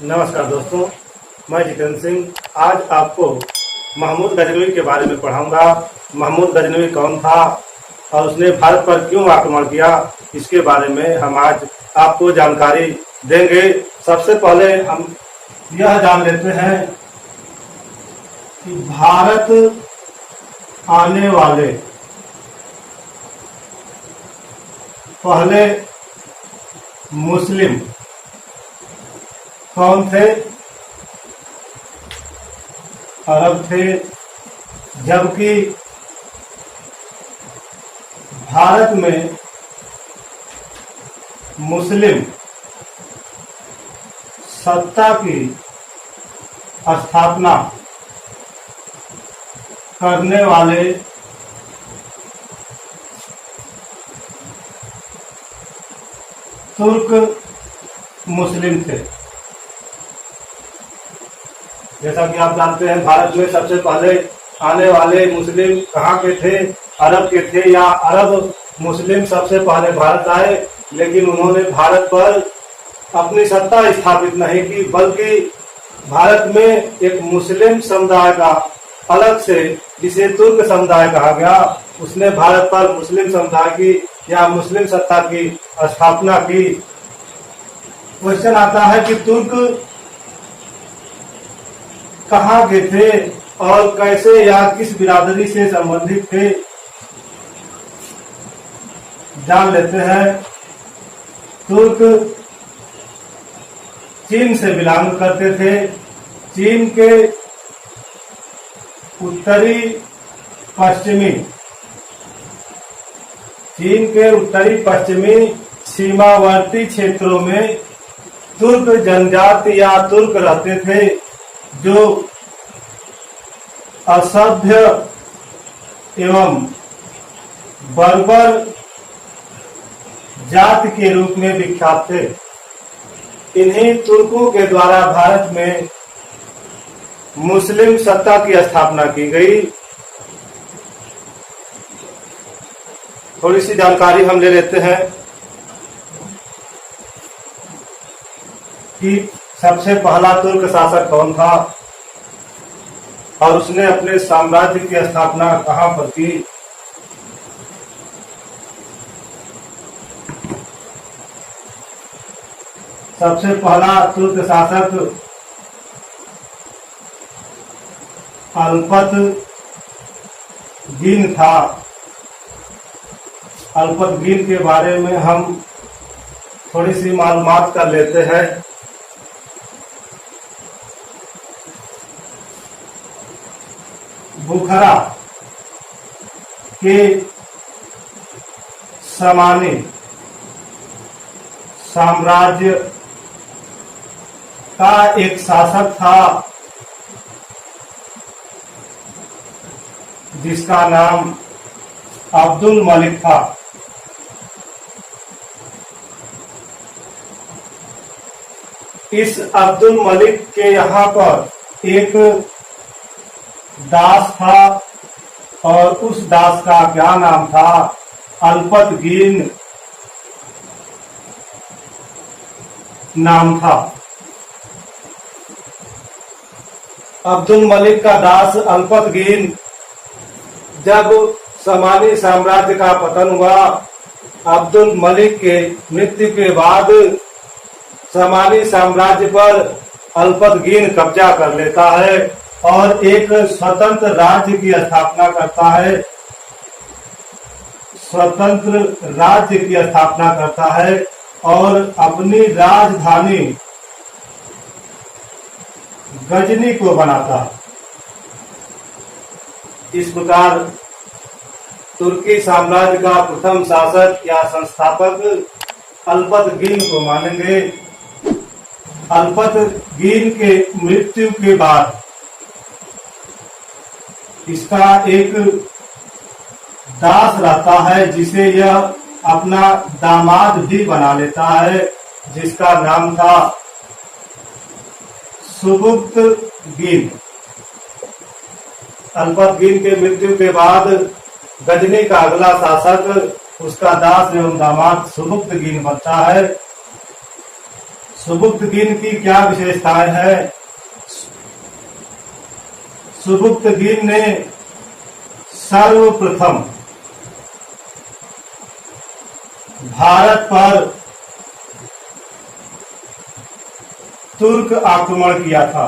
नमस्कार दोस्तों, मैं जितेंद्र सिंह आज आपको महमूद गजनवी के बारे में पढ़ाऊंगा। महमूद गजनवी कौन था और उसने भारत पर क्यों आक्रमण किया, इसके बारे में हम आज आपको जानकारी देंगे। सबसे पहले हम यह जान लेते हैं कि भारत आने वाले पहले मुस्लिम कौन थे? अरब थे। जबकि भारत में मुस्लिम सत्ता की स्थापना करने वाले तुर्क मुस्लिम थे। जैसा कि आप जानते हैं, भारत में सबसे पहले आने वाले मुस्लिम कहाँ के थे? अरब के थे, या अरब मुस्लिम सबसे पहले भारत आए, लेकिन उन्होंने भारत पर अपनी सत्ता स्थापित नहीं की, बल्कि भारत में एक मुस्लिम समुदाय का अलग से, जिसे तुर्क समुदाय कहा गया, उसने भारत पर मुस्लिम समुदाय की या मुस्लिम सत्ता की स्थापना की। क्वेश्चन आता है कि तुर्क कहाँ के थे और कैसे या किस बिरादरी से संबंधित थे, जान लेते हैं। तुर्क चीन से बिलोंग करते थे। चीन के उत्तरी पश्चिमी सीमावर्ती क्षेत्रों में तुर्क जनजाति या तुर्क रहते थे, जो असभ्य एवं बर्बर जाति के रूप में विख्यात थे। इन्हीं तुर्कों के द्वारा भारत में मुस्लिम सत्ता की स्थापना की गई। थोड़ी सी जानकारी हम ले लेते हैं कि सबसे पहला तुर्क शासक कौन था और उसने अपने साम्राज्य की स्थापना कहां पर की। सबसे पहला तुर्क शासक अल्पतगीन था। अल्पतगीन के बारे में हम थोड़ी सी मालूमात कर लेते हैं। बुखरा के सामानी साम्राज्य का एक शासक था, जिसका नाम अब्दुल मलिक था। इस अब्दुल मलिक के यहाँ पर एक दास था और उस दास का क्या नाम था? अल्पतगीन नाम था। अब्दुल मलिक का दास अल्पतगीन, जब समानी साम्राज्य का पतन हुआ, अब्दुल मलिक के मृत्यु के बाद समानी साम्राज्य पर अल्पतगीन कब्जा कर लेता है और एक स्वतंत्र राज्य की स्थापना करता है। स्वतंत्र राज्य की स्थापना करता है और अपनी राजधानी गजनी को बनाता है। इस प्रकार तुर्की साम्राज्य का प्रथम शासक या संस्थापक अल्पतगीन को मानेंगे। अल्पतगीन के मृत्यु के बाद इसका एक दास रहता है, जिसे यह अपना दामाद भी बना लेता है, जिसका नाम था सुबुक्तगीन। अल्पतगीन के मृत्यु के बाद गजनी का अगला शासक उसका दास एवं दामाद सुबुक्तगीन बनता है। सुबुक्तगीन की क्या विशेषताएं हैं? सुबुक्तगीन ने सर्वप्रथम भारत पर तुर्क आक्रमण किया था।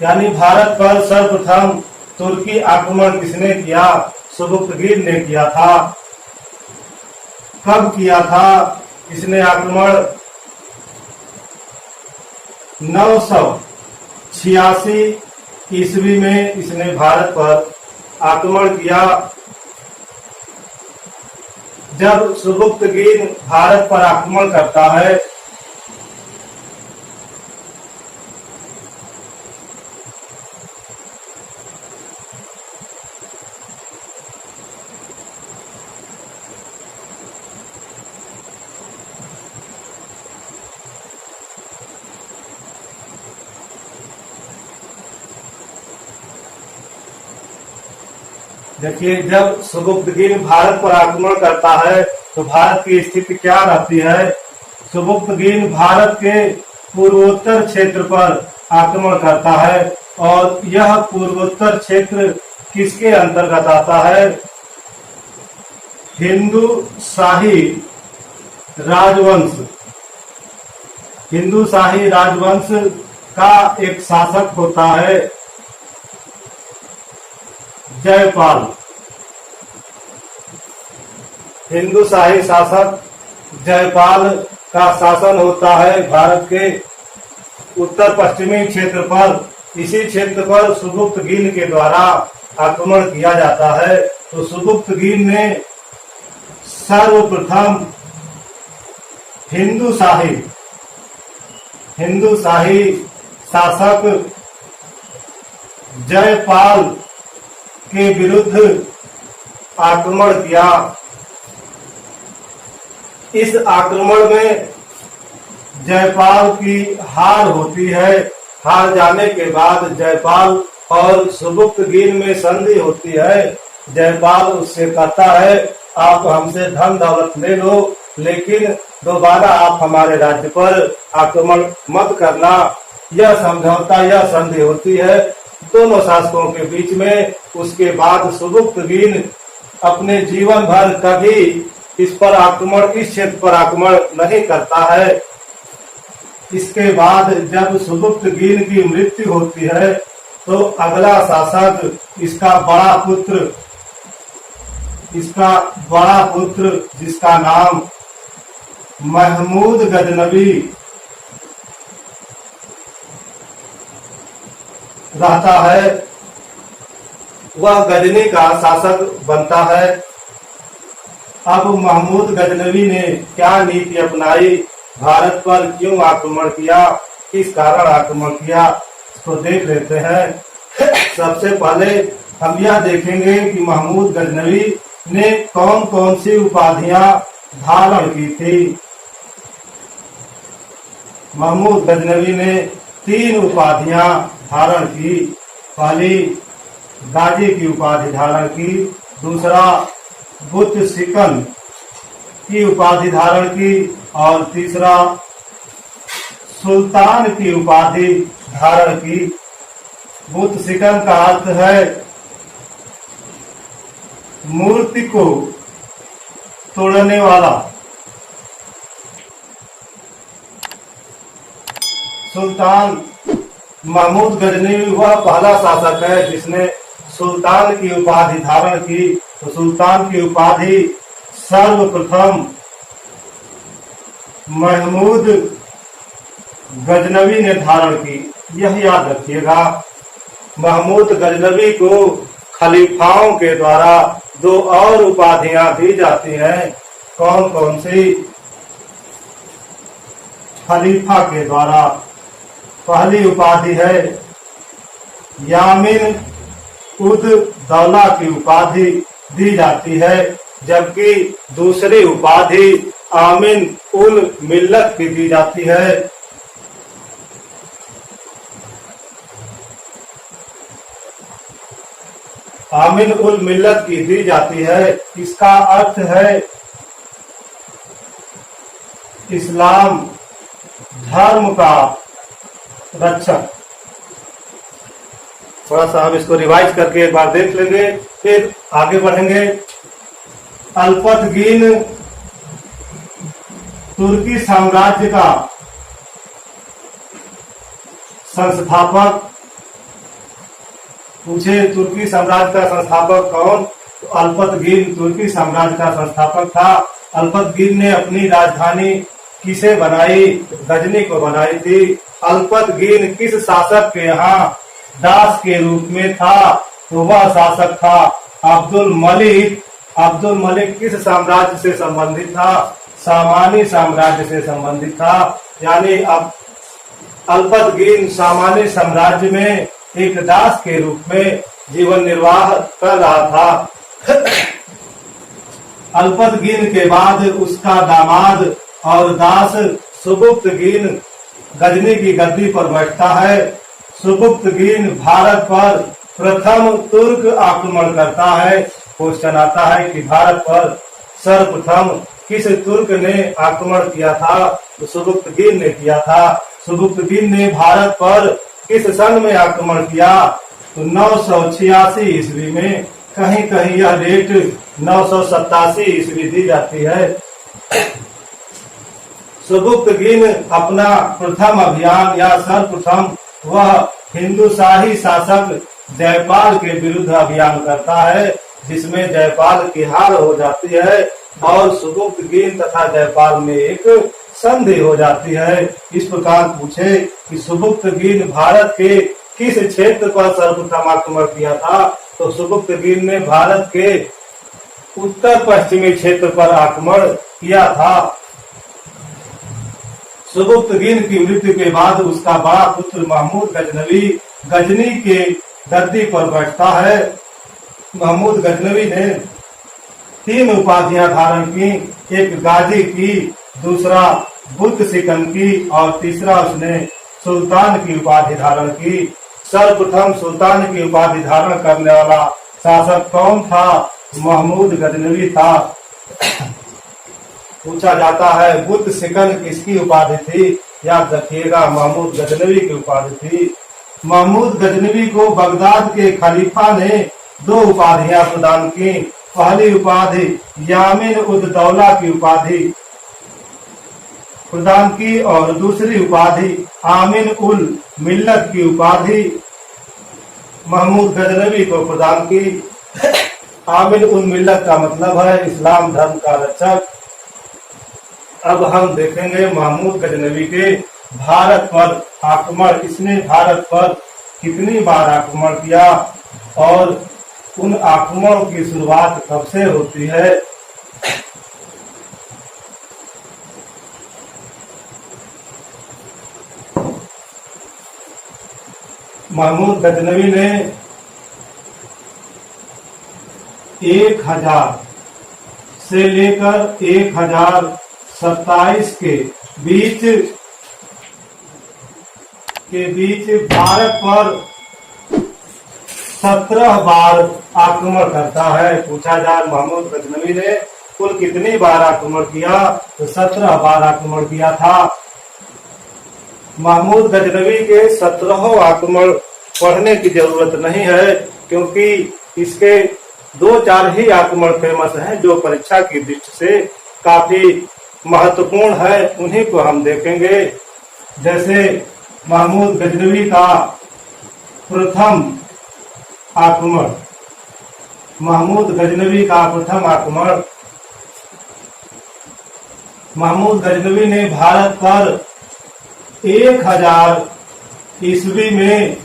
यानी भारत पर सर्वप्रथम तुर्की आक्रमण किसने किया? सुबुक्तगीन ने किया था। कब किया था इसने आक्रमण? 986 ईस्वी में इसने भारत पर आक्रमण किया। जब सुबुक्तगीन भारत पर आक्रमण करता है देखिए, जब सुबुक्तगीन भारत पर आक्रमण करता है तो भारत की स्थिति क्या रहती है? सुबुक्तगीन भारत के पूर्वोत्तर क्षेत्र पर आक्रमण करता है और यह पूर्वोत्तर क्षेत्र किसके अंतर्गत आता है? हिंदू शाही राजवंश। हिंदू शाही राजवंश का एक शासक होता है जयपाल। हिंदू शाही शासक जयपाल का शासन होता है भारत के उत्तर पश्चिमी क्षेत्र पर। इसी क्षेत्र पर सुबुक्तगीन के द्वारा आक्रमण किया जाता है। तो सुबुक्तगीन ने सर्वप्रथम हिंदू शाही शासक जयपाल के विरुद्ध आक्रमण किया। इस आक्रमण में जयपाल की हार होती है। हार जाने के बाद जयपाल और सुबुक्तगीन में संधि होती है। जयपाल उससे कहता है, आप हमसे धन दौलत ले लो, लेकिन दोबारा आप हमारे राज्य पर आक्रमण मत करना। यह समझौता, यह संधि होती है दोनों शासकों के बीच में। उसके बाद सुबुक्तगीन अपने जीवन भर कभी इस क्षेत्र पर आक्रमण नहीं करता है। इसके बाद जब सुबुक्तगीन की मृत्यु होती है तो अगला शासक इसका बड़ा पुत्र जिसका नाम महमूद गजनवी रहता है, वह गजनी का शासक बनता है। अब महमूद गजनवी ने क्या नीति अपनाई, भारत पर क्यों आक्रमण किया, किस कारण आक्रमण किया, इसको देख लेते हैं। सबसे पहले हम यह देखेंगे कि महमूद गजनवी ने कौन कौन सी उपाधियां धारण की थी। महमूद गजनवी ने 3 उपाधियां धारण की। पहली गाजी की उपाधि धारण की, दूसरा बुत सिकन की उपाधि धारण की और तीसरा सुल्तान की उपाधि धारण की। बुत सिकन का अर्थ है मूर्ति को तोड़ने वाला। सुल्तान महमूद गजनवी वह पहला शासक है जिसने सुल्तान की उपाधि धारण की। तो सुल्तान की उपाधि सर्वप्रथम महमूद गजनवी ने धारण की। यह याद रखिएगा, महमूद गजनवी को खलीफाओं के द्वारा 2 और उपाधियां दी जाती हैं। कौन कौन सी? खलीफा के द्वारा पहली उपाधि है यामिन उद दौला की उपाधि दी जाती है, जबकि दूसरी उपाधि आमिन उल मिल्लत की दी जाती है। आमिन उल मिल्लत की दी जाती है। इसका अर्थ है इस्लाम धर्म का रक्षक। थोड़ा सा हम इसको रिवाइज करके एक बार देख लेंगे, फिर आगे बढ़ेंगे। अल्पतगीन तुर्की साम्राज्य का संस्थापक। पूछे तुर्की साम्राज्य का संस्थापक कौन? तो अल्पतगीन तुर्की साम्राज्य का संस्थापक था। अल्पतगीन ने अपनी राजधानी किसे बनाई? गजनी को बनाई थी। अल्पतगीन किस शासक के यहाँ दास के रूप में था? तो वह शासक था अब्दुल मलिक। अब्दुल मलिक किस साम्राज्य से संबंधित था? सामानी साम्राज्य से संबंधित था। यानी अब अल्पतगीन सामानी साम्राज्य में एक दास के रूप में जीवन निर्वाह कर रहा था। अल्पतगीन के बाद उसका दामाद और दास सुबुक्तगीन गजनी की गद्दी पर बैठता है। सुबुक्तगीन भारत पर प्रथम तुर्क आक्रमण करता है। क्वेश्चन आता है कि भारत पर सर्वप्रथम किस तुर्क ने आक्रमण किया था? तो सुबुक्तगीन ने किया था। सुबुक्तगीन ने भारत पर किस सन में आक्रमण किया? तो 986 ईस्वी में। कहीं कहीं यह डेट 987 ईस्वी दी जाती है। सुबुक्तगीन अपना प्रथम अभियान या सर्वप्रथम वह हिंदुशाही शासक जयपाल के विरुद्ध अभियान करता है, जिसमें जयपाल की हार हो जाती है और सुबुक्तगीन तथा जयपाल में एक संधि हो जाती है। इस प्रकार पूछे कि सुबुक्तगीन भारत के किस क्षेत्र पर सर्वप्रथम आक्रमण किया था? तो सुबुक्तगीन ने भारत के उत्तर पश्चिमी क्षेत्र पर आक्रमण किया था। सुबुक्तगीन की मृत्यु के बाद उसका बड़ा पुत्र महमूद गजनवी गजनी के गद्दी पर बैठता है। महमूद गजनवी ने 3 उपाधियां धारण की। एक गाजी की, दूसरा बुद्ध सिकन की और तीसरा उसने सुल्तान की उपाधि धारण की। सर्वप्रथम सुल्तान की उपाधि धारण करने वाला शासक कौन था? महमूद गजनवी था। पूछा जाता है बुद्ध सिकन किसकी उपाधि थी? याद रखिएगा महमूद गजनवी की उपाधि थी। महमूद गजनवी को बगदाद के खलीफा ने 2 उपाधियां प्रदान की। पहली उपाधि यामिन उद दौला की उपाधि प्रदान की और दूसरी उपाधि आमिन उल मिल्लत की उपाधि महमूद गजनवी को प्रदान की। आमिन उल मिल्लत का मतलब है इस्लाम धर्म का रक्षक। अब हम देखेंगे महमूद गजनवी के भारत पर आक्रमण। इसने भारत पर कितनी बार आक्रमण किया और उन आक्रमणों की शुरुआत कब से होती है? महमूद गजनवी ने 1000 से लेकर 1027 के बीच भारत पर 17 बार आक्रमण करता है। पूछा जाए महमूद गजनवी ने कुल कितनी बार आक्रमण किया? तो 17 बार आक्रमण किया था। महमूद गजनवी के 17 आक्रमण पढ़ने की जरूरत नहीं है, क्योंकि इसके 2-4 ही आक्रमण फेमस हैं जो परीक्षा की दृष्टि से काफी महत्वपूर्ण है। उन्हीं को हम देखेंगे। जैसे महमूद गजनवी का प्रथम आक्रमण। महमूद गजनवी का प्रथम आक्रमण। महमूद गजनवी ने भारत पर 1000 ईस्वी में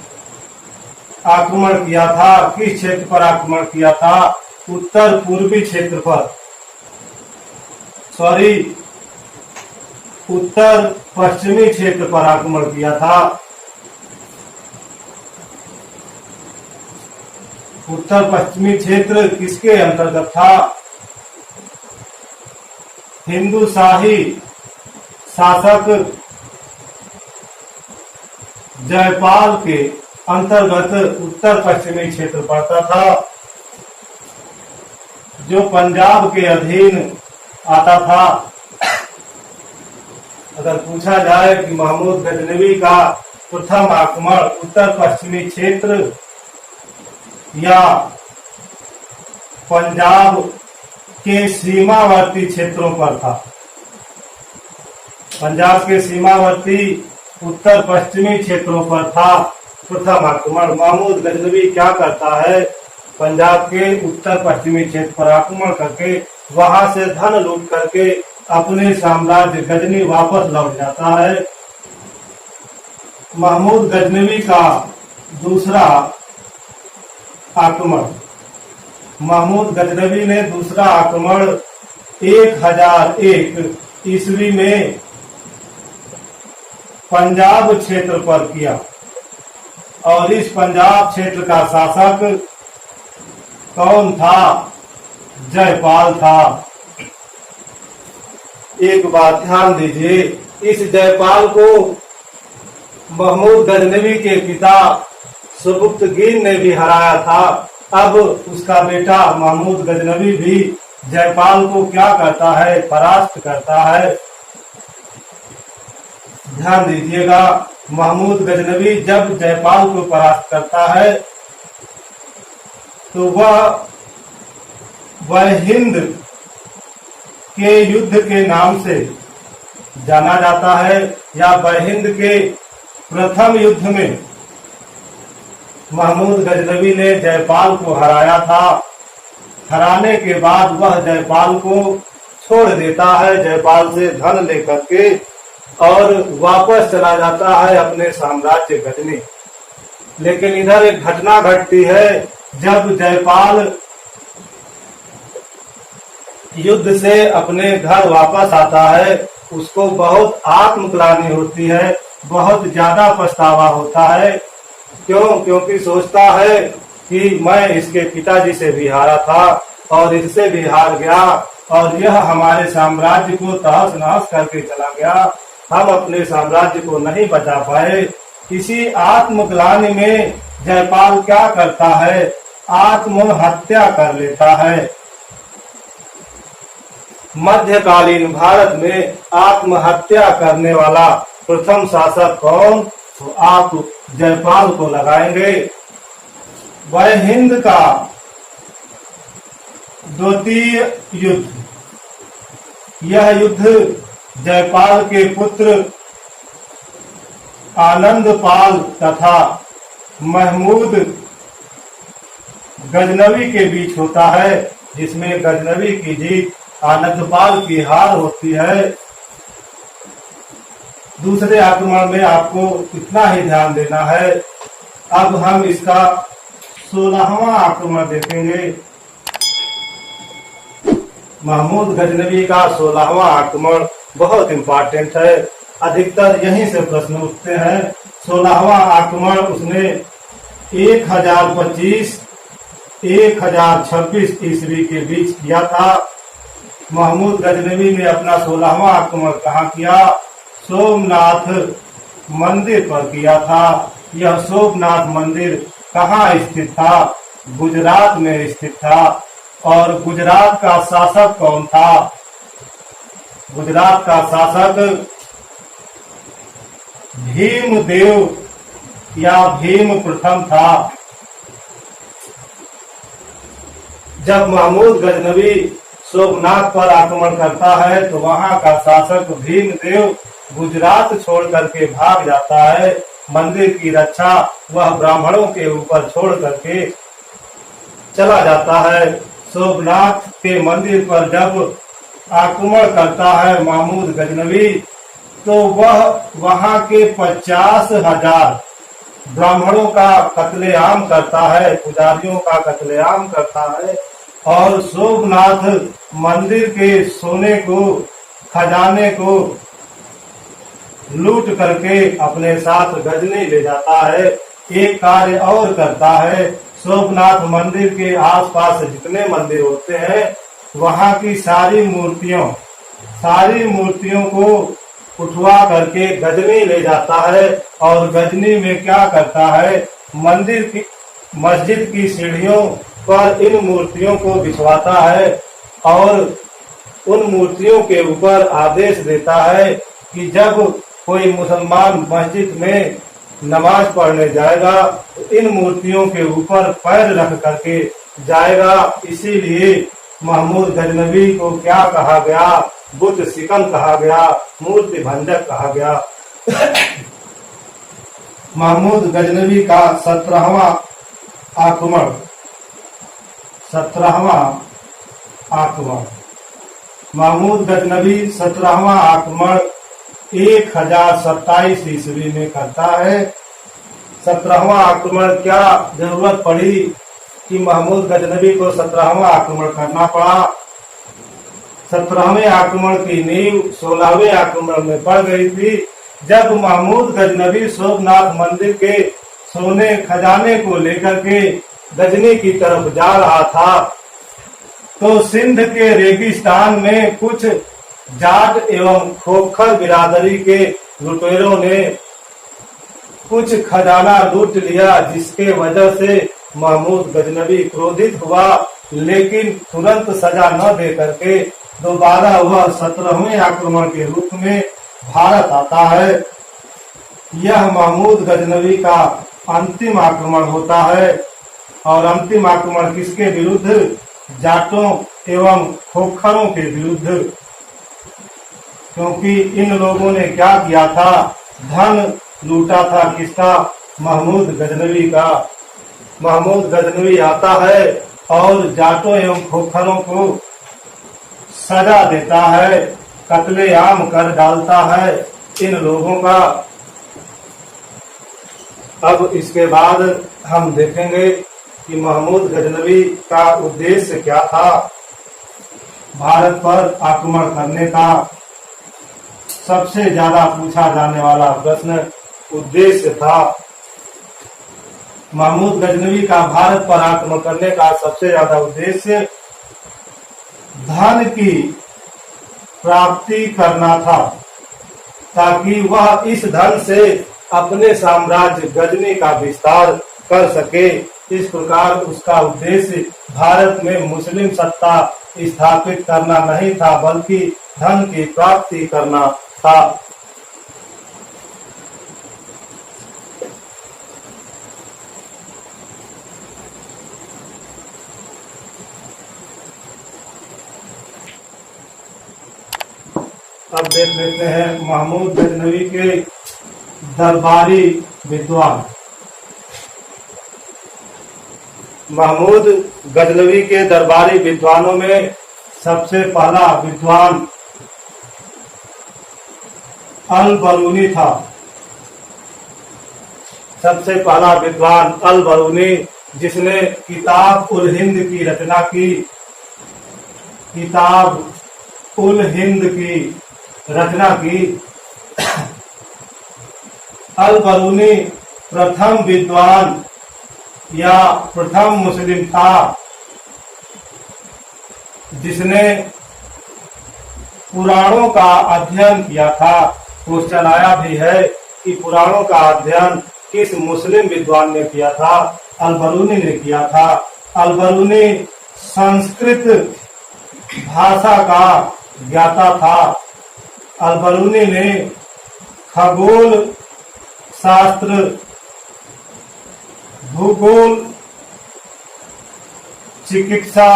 आक्रमण किया था। किस क्षेत्र पर आक्रमण किया था? उत्तर पूर्वी क्षेत्र पर, उत्तर पश्चिमी क्षेत्र पर आक्रमण किया था। उत्तर पश्चिमी क्षेत्र किसके अंतर्गत था? हिंदुशाही शासक जयपाल के अंतर्गत उत्तर पश्चिमी क्षेत्र पड़ता था, जो पंजाब के अधीन आता था। अगर पूछा जाए कि महमूद गजनवी का प्रथम आक्रमण उत्तर पश्चिमी क्षेत्र या पंजाब के सीमावर्ती क्षेत्रों पर था, पंजाब के सीमावर्ती उत्तर पश्चिमी क्षेत्रों पर था प्रथम आक्रमण। महमूद गजनवी क्या करता है, पंजाब के उत्तर पश्चिमी क्षेत्र पर आक्रमण करके वहां से धन लूट करके अपने साम्राज्य गजनी वापस लौट जाता है। महमूद गजनवी का दूसरा आक्रमण, महमूद गजनवी ने दूसरा आक्रमण 1001 ईस्वी में पंजाब क्षेत्र पर किया और इस पंजाब क्षेत्र का शासक कौन था? जयपाल था। एक बात ध्यान दीजिए, इस जयपाल को महमूद गजनवी के पिता सुबुक्तगीन ने भी हराया था। अब उसका बेटा महमूद गजनवी भी जयपाल को क्या करता है? परास्त करता है। ध्यान दीजिएगा, महमूद गजनवी जब जयपाल को परास्त करता है तो वह हिंद के युद्ध के नाम से जाना जाता है, या बरहिंद के प्रथम युद्ध में महमूद गजनवी ने जयपाल को हराया था। हराने के बाद वह जयपाल को छोड़ देता है, जयपाल से धन लेकर के, और वापस चला जाता है अपने साम्राज्य गजनी। लेकिन इधर एक घटना घटती है, जब जयपाल युद्ध से अपने घर वापस आता है, उसको बहुत आत्मग्लानि होती है, बहुत ज्यादा पछतावा होता है। क्यों? क्योंकि सोचता है कि मैं इसके पिताजी से भी हारा था और इससे भी हार गया और यह हमारे साम्राज्य को तहस नहस करके चला गया, हम अपने साम्राज्य को नहीं बचा पाए। इसी आत्मग्लानि में जयपाल क्या करता है? आत्महत्या कर लेता है। मध्यकालीन भारत में आत्महत्या करने वाला प्रथम शासक कौन? तो आप जयपाल को लगाएंगे। वह हिंद का द्वितीय युद्ध, यह युद्ध जयपाल के पुत्र आनंदपाल तथा महमूद गजनवी के बीच होता है, जिसमें गजनवी की जीत, आनंदपाल की हार होती है। दूसरे आक्रमण में आपको इतना ही ध्यान देना है। अब हम इसका 16वां आक्रमण देखेंगे। महमूद गजनवी का 16वां आक्रमण बहुत इम्पोर्टेंट है, अधिकतर यहीं से प्रश्न उठते हैं। 16वां आक्रमण उसने 1025-1026 ईस्वी के बीच किया था। महमूद गजनवी ने अपना 16वां आक्रमण कहाँ किया? सोमनाथ मंदिर पर किया था। यह सोमनाथ मंदिर कहाँ स्थित था? गुजरात में स्थित था। और गुजरात का शासक कौन था? गुजरात का शासक भीमदेव या भीम प्रथम था। जब महमूद गजनवी सोमनाथ पर आक्रमण करता है तो वहां का शासक भीमदेव गुजरात छोड़ करके भाग जाता है। मंदिर की रक्षा वह ब्राह्मणों के ऊपर छोड़ करके चला जाता है। सोमनाथ के मंदिर पर जब आक्रमण करता है महमूद गजनवी, तो वह वहां के 50,000 ब्राह्मणों का कत्लेआम करता है, पुजारियों का कत्लेआम करता है और सोमनाथ मंदिर के सोने को, खजाने को लूट करके अपने साथ गजनी ले जाता है। एक कार्य और करता है, सोमनाथ मंदिर के आसपास जितने मंदिर होते हैं वहां की सारी मूर्तियों को उठवा करके गजनी ले जाता है और गजनी में क्या करता है? मस्जिद की सीढ़ियों पर इन मूर्तियों को बिछवाता है और उन मूर्तियों के ऊपर आदेश देता है कि जब कोई मुसलमान मस्जिद में नमाज पढ़ने जाएगा तो इन मूर्तियों के ऊपर पैर रख करके जाएगा। इसीलिए महमूद गजनवी को क्या कहा गया? बुत सिकम कहा गया, मूर्ति भंजक कहा गया। महमूद गजनवी का 17वां आक्रमण, 17वां आक्रमण, महमूद गजनवी 17वां आक्रमण 1027 ईस्वी में करता है। 17वां आक्रमण क्या जरूरत पड़ी कि महमूद गजनवी को 17वां आक्रमण करना पड़ा? 17वें आक्रमण की नींव 16वें आक्रमण में पड़ गई थी, जब महमूद गजनवी सोमनाथ मंदिर के सोने खजाने को लेकर के गजनी की तरफ जा रहा था, तो सिंध के रेगिस्तान में कुछ जाट एवं खोखर बिरादरी के लुटेरों ने कुछ खजाना लूट लिया, जिसके वजह से महमूद गजनवी क्रोधित हुआ, लेकिन तुरंत सजा न दे करके दोबारा वह 17वें आक्रमण के रूप में भारत आता है। यह महमूद गजनवी का अंतिम आक्रमण होता है। और अंतिम आक्रमण किसके विरुद्ध? जाटों एवं खोखरों के विरुद्ध, क्योंकि इन लोगों ने क्या किया था? धन लूटा था। किसका? महमूद गजनवी का। महमूद गजनवी आता है और जाटों एवं खोखरों को सजा देता है, कत्लेआम कर डालता है इन लोगों का। अब इसके बाद हम देखेंगे कि महमूद गजनवी का उद्देश्य क्या था। भारत पर आक्रमण करने का सबसे ज्यादा पूछा जाने वाला प्रश्न उद्देश्य था। महमूद गजनवी का भारत पर आक्रमण करने का सबसे ज्यादा उद्देश्य धन की प्राप्ति करना था, ताकि वह इस धन से अपने साम्राज्य गजनी का विस्तार कर सके। इस प्रकार उसका उद्देश्य भारत में मुस्लिम सत्ता स्थापित करना नहीं था, बल्कि धन की प्राप्ति करना था। अब देख लेते हैं महमूद गजनवी के दरबारी विद्वान। महमूद गजनवी के दरबारी विद्वानों में सबसे पहला विद्वान अल बरूनी था। सबसे पहला विद्वान अल बरूनी, जिसने किताब उल हिंद की रचना की। किताब उल हिंद की रचना की। अल बरूनी प्रथम विद्वान या प्रथम मुस्लिम था जिसने पुराणों का अध्ययन किया था। क्वेश्चन आया भी है कि पुराणों का अध्ययन किस मुस्लिम विद्वान ने किया था? अल बरूनी ने किया था। अल बरूनी संस्कृत भाषा का ज्ञाता था। अल बरूनी ने खगोल शास्त्र, भूगोल, चिकित्सा,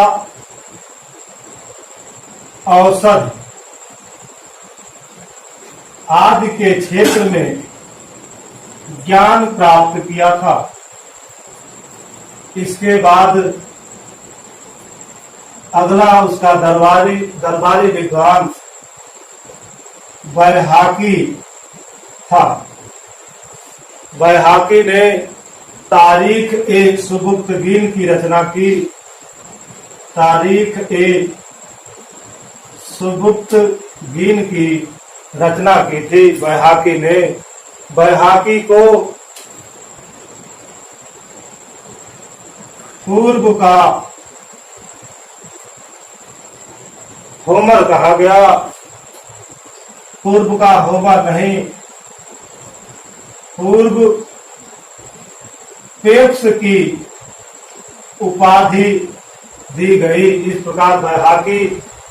औषध आदि के क्षेत्र में ज्ञान प्राप्त किया था। इसके बाद अगला उसका दरबारी विद्वान बैहाकी था। बैहाकी ने तारीख ए सुबुक्तगीन की रचना की। तारीख ए सुबुक्तगीन की रचना की थी बैहाकी ने। बैहाकी को पूर्व का होमर कहा गया। पूर्व का होमर नहीं, पूर्व पेप्स की उपाधि दी गई। इस प्रकार बैहाकी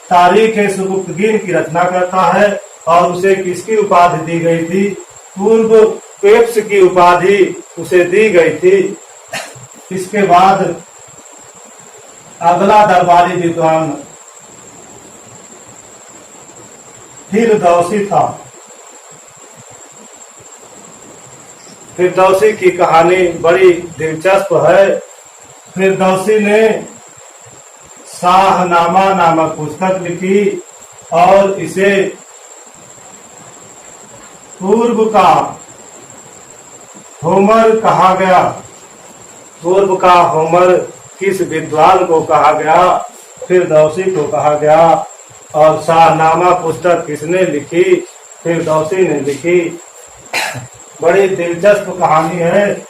तारीख सुबुक्तगीन की रचना करता है और उसे किसकी उपाधि दी गई थी? पूर्व पेप्स की उपाधि उसे दी गई थी। इसके बाद अगला दरबारी विद्वान फिरदौसी था। फिरदौसी की कहानी बड़ी दिलचस्प है। फिरदौसी ने शाहनामा नामक पुस्तक लिखी और इसे पूर्व का होमर कहा गया। पूर्व का होमर किस विद्वान को कहा गया? फिरदौसी को कहा गया। और शाहनामा पुस्तक किसने लिखी? फिरदौसी ने लिखी। बड़ी दिलचस्प कहानी है।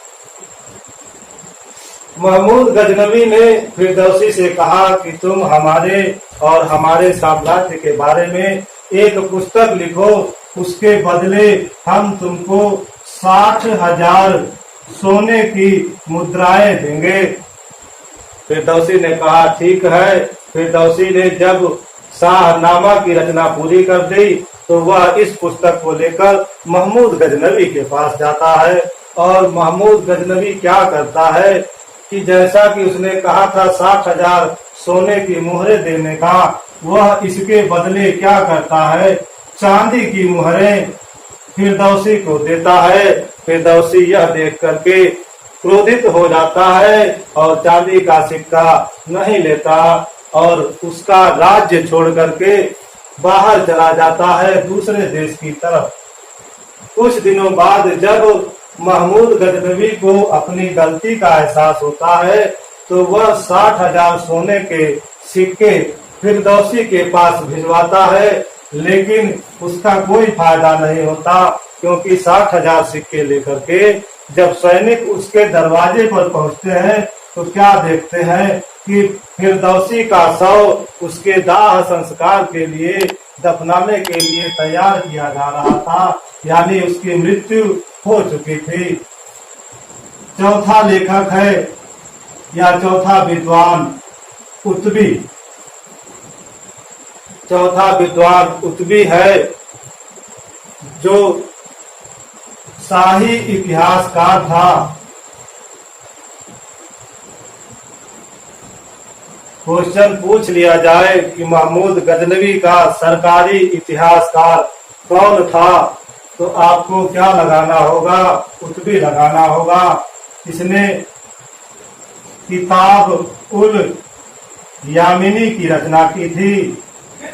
महमूद गजनवी ने फिरदौसी से कहा कि तुम हमारे और हमारे साम्राज्य के बारे में एक पुस्तक लिखो, उसके बदले हम तुमको 60,000 सोने की मुद्राएं देंगे। फिरदौसी ने कहा ठीक है। फिरदौसी ने जब शाहनामा की रचना पूरी कर दी तो वह इस पुस्तक को लेकर महमूद गजनवी के पास जाता है और महमूद गजनवी क्या करता है कि जैसा कि उसने कहा था 60,000 सोने की मुहरें देने का, वह इसके बदले क्या करता है? चांदी की मुहरें फिरदौसी को देता है। फिरदौसी यह देख करके क्रोधित हो जाता है और चांदी का सिक्का नहीं लेता और उसका राज्य छोड़ करके बाहर चला जाता है दूसरे देश की तरफ। कुछ दिनों बाद जब महमूद गजनवी को अपनी गलती का एहसास होता है तो वह 60,000 सोने के सिक्के फिरदौसी के पास भिजवाता है, लेकिन उसका कोई फायदा नहीं होता क्योंकि 60,000 सिक्के लेकर के जब सैनिक उसके दरवाजे पर पहुंचते हैं तो क्या देखते हैं कि फिरदौसी का शव उसके दाह संस्कार के लिए, दफनाने के लिए तैयार किया जा रहा था, यानी उसकी मृत्यु हो चुकी थी। चौथा लेखक है या चौथा विद्वान उत्बी। चौथा विद्वान उत्बी है जो शाही इतिहासकार था। क्वेश्चन पूछ लिया जाए कि महमूद गजनवी का सरकारी इतिहासकार कौन था तो आपको क्या लगाना होगा? उत्बी लगाना होगा। इसने किताब उल यामिनी की रचना की थी।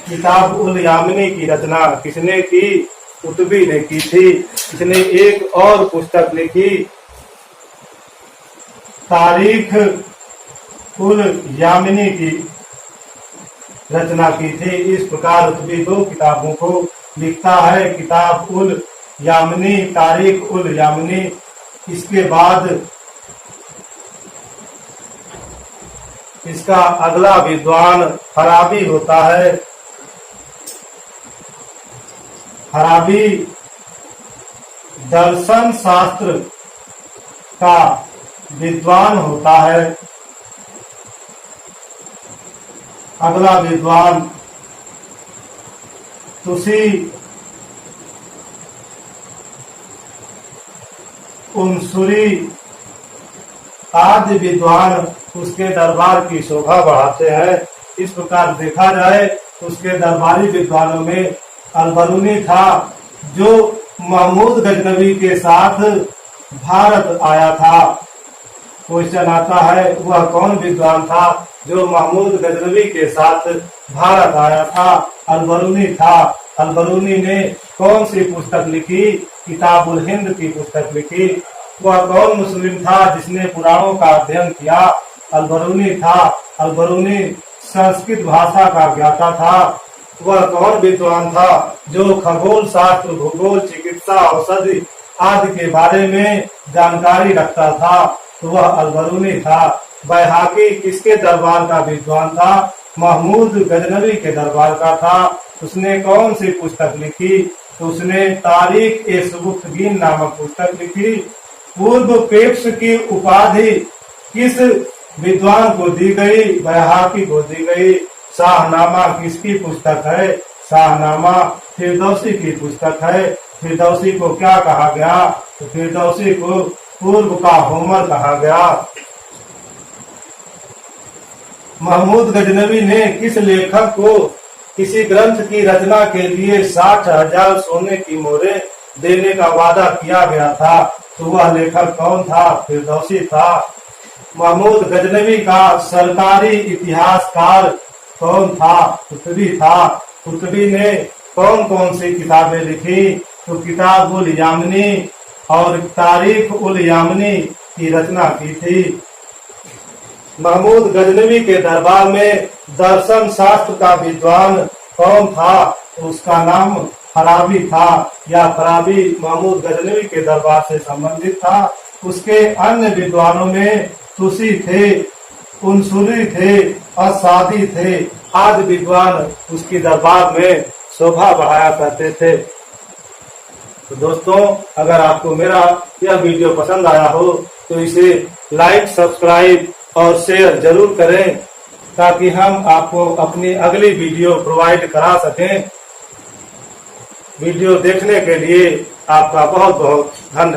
किताब उल यामिनी की रचना किसने की? उत्बी ने की थी। इसने एक और पुस्तक लिखी, तारीख उल यामिनी की रचना की थी। इस प्रकार उत्बी 2 किताबों को लिखता है, किताब उल यामिनी, तारीख उल यामिनी। इसके बाद इसका अगला विद्वान फराबी होता है। फराबी दर्शन शास्त्र का विद्वान होता है। अगला विद्वान तुसी उनसुरी आदि विद्वान उसके दरबार की शोभा बढ़ाते हैं। इस प्रकार देखा जाए तो उसके दरबारी विद्वानों में अलबरूनी था जो महमूद गजनवी के साथ भारत आया था। क्वेश्चन आता है वह कौन विद्वान था जो महमूद गजनवी के साथ भारत आया था? अलबरूनी था। अलबरूनी ने कौन सी पुस्तक लिखी? किताबुल हिंद की पुस्तक लिखी। वह कौन मुस्लिम था जिसने पुराणों का अध्ययन किया? अलबरूनी था। अलबरूनी संस्कृत भाषा का ज्ञाता था। वह कौन विद्वान था जो खगोल शास्त्र, भूगोल, चिकित्सा, औषधि आदि के बारे में जानकारी रखता था? तो वह अलबरूनी था। बैहाकी किसके दरबार का विद्वान था? महमूद गजनवी के दरबार का था। उसने कौन सी पुस्तक लिखी? तो उसने तारीख ए सुबुक्तगीन नामक पुस्तक लिखी। पूर्व पेप्स की उपाधि किस विद्वान को दी गई? बैहाकी को दी गई। शाहनामा किसकी पुस्तक है? शाहनामा फिरदौसी की पुस्तक है। फिरदौसी को क्या कहा गया? तो फिरदौसी को पूर्व का होमर कहा गया। महमूद गजनवी ने किस लेखक को किसी ग्रंथ की रचना के लिए 60,000 सोने की मोहरें देने का वादा किया गया था? तो वह लेखक कौन था? फिरदौसी था। महमूद गजनवी का सरकारी इतिहासकार कौन था? कुतुबी था। कुतुबी ने कौन कौन सी किताबें लिखी? तो किताब उल यामनी और तारीख उल यामनी की रचना की थी। महमूद गजनवी के दरबार में दर्शन शास्त्र का विद्वान कौन था? तो उसका नाम फराबी था, या फराबी महमूद गजनवी के दरबार से संबंधित था। उसके अन्य विद्वानों में तुसी थे, उनसुली थे, असादी थे आदि विद्वान उसके दरबार में शोभा बढ़ाया करते थे। तो दोस्तों, अगर आपको मेरा यह वीडियो पसंद आया हो तो इसे लाइक, सब्सक्राइब और शेयर जरूर करें, ताकि हम आपको अपनी अगली वीडियो प्रोवाइड करा सकें। वीडियो देखने के लिए आपका बहुत बहुत धन्यवाद।